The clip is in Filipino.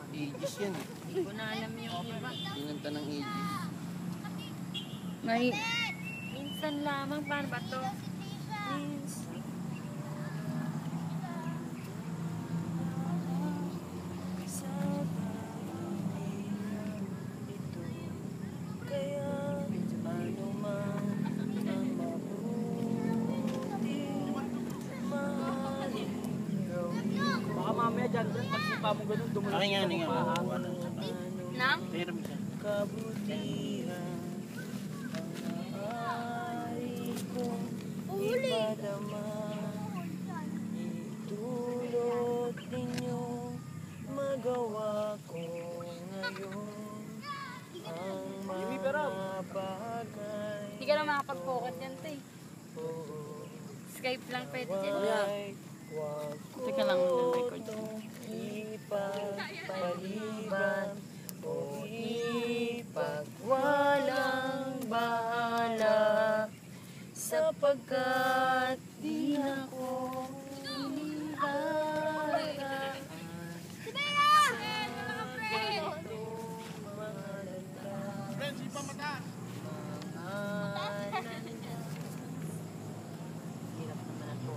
Aegis yan eh. Hindi ko na alam yung iba. Kinanta ng Aegis. Minsan lamang, paano ba to? Minsan. Sa ito, kaya ano man ang mabuti, mahalin gawin. Baka mamaya dyan, pagsipa mo ganun, dumulog. Akin nga, nga. Nang? Pero siya. Kabutihan ang maaari kong ipadama. Itulot ninyo magawa ko ngayon ang mga bagay. Hindi ka na makapag-pocket yan, te. Skype lang pwede dyan. Teka lang, record. Ipagpaliban o ipagwalang bahala sapagkat di na ko hinihalaan sa ganitong mga landas. Hirap naman ako.